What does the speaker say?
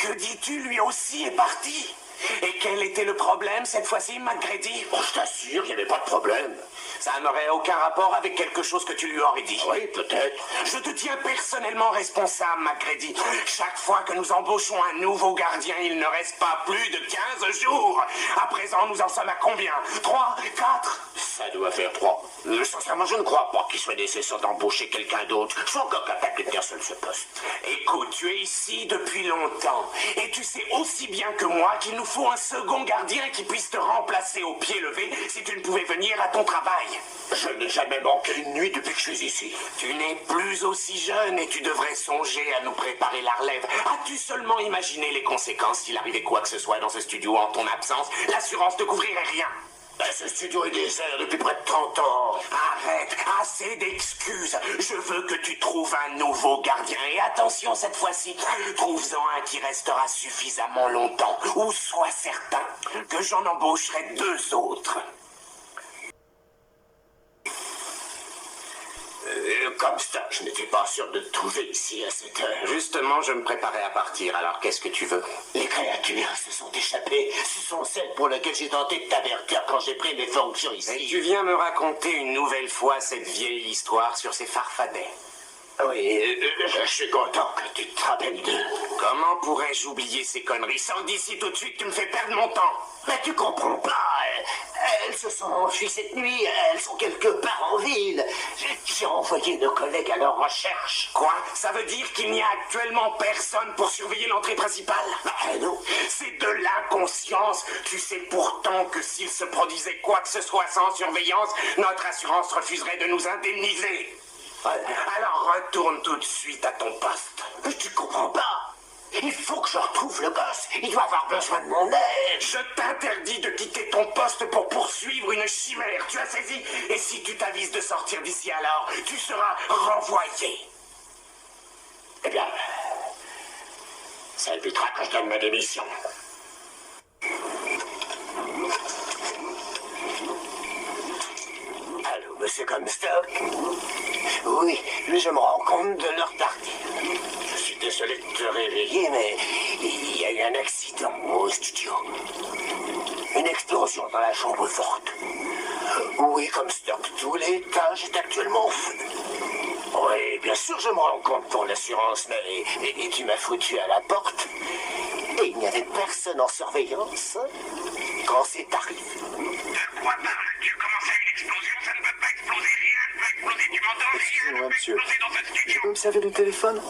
Que dis-tu, lui aussi est parti? Et quel était le problème cette fois-ci, McGrady? Oh, je t'assure, il n'y avait pas de problème. Ça n'aurait aucun rapport avec quelque chose que tu lui aurais dit. Oui, peut-être. Je te tiens personnellement responsable, McGrady. Chaque fois que nous embauchons un nouveau gardien, il ne reste pas plus de 15 jours. À présent, nous en sommes à combien? 3, 4? Ça doit faire 3. Sincèrement, je ne crois pas qu'il soit nécessaire d'embaucher quelqu'un d'autre. Je suis encore capable de tenir seul ce poste. Écoute, tu es ici depuis longtemps. Et tu sais aussi bien que moi qu'il nous faut un second gardien qui puisse te remplacer au pied levé si tu ne pouvais venir à ton travail. Je n'ai jamais manqué une nuit depuis que je suis ici. Tu n'es plus aussi jeune et tu devrais songer à nous préparer la relève. As-tu seulement imaginé les conséquences s'il arrivait quoi que ce soit dans ce studio en ton absence? L'assurance ne couvrirait rien. Ce studio est désert depuis près de 30 ans. Arrête, assez d'excuses. Je veux que tu trouves un nouveau gardien. Et attention cette fois-ci, trouve-en un qui restera suffisamment longtemps. Ou sois certain que j'en embaucherai 2 autres. Comme ça, je n'étais pas sûr de te trouver ici à cette heure. Justement, je me préparais à partir, alors qu'est-ce que tu veux? Les créatures se sont échappées. Ce sont celles pour lesquelles j'ai tenté de t'avertir quand j'ai pris mes fonctions ici. Et tu viens me raconter une nouvelle fois cette vieille histoire sur ces farfadets. Oui, je suis content que tu te rappelles d'eux. Comment pourrais-je oublier ces conneries? Sors d'ici tout de suite, tu me fais perdre mon temps. Mais tu comprends pas. Elles se sont enfuies cette nuit. Elles sont quelque part en ville. J'ai envoyé nos collègues à leur recherche. Quoi? Ça veut dire qu'il n'y a actuellement personne pour surveiller l'entrée principale? Non. C'est de l'inconscience. Tu sais pourtant que s'il se produisait quoi que ce soit sans surveillance, notre assurance refuserait de nous indemniser. Alors retourne tout de suite à ton poste. Mais tu comprends pas. Il faut que je retrouve le gosse. Il doit avoir besoin de mon aide. Je t'interdis de quitter ton poste pour poursuivre une chimère. Tu as saisi? Et si tu t'avises de sortir d'ici alors, tu seras renvoyé. Eh bien, ça évitera que je donne ma démission. Allô, monsieur Comstock? Oui, je me rends compte de l'heure tardive. Je suis désolé de te réveiller, mais il y a eu un accident au studio. Une explosion dans la chambre forte. Oui, Comstock, tout l'étage est actuellement en feu. Oui, bien sûr, je me rends compte pour l'assurance, mais tu m'as foutu à la porte. Et il n'y avait personne en surveillance quand c'est arrivé. De quoi parles-tu? Comment ça, une explosion? Ça ne peut pas exploser, rien ne peut exploser, tu m'entends? Excusez-moi, monsieur. Je peux me servir du téléphone?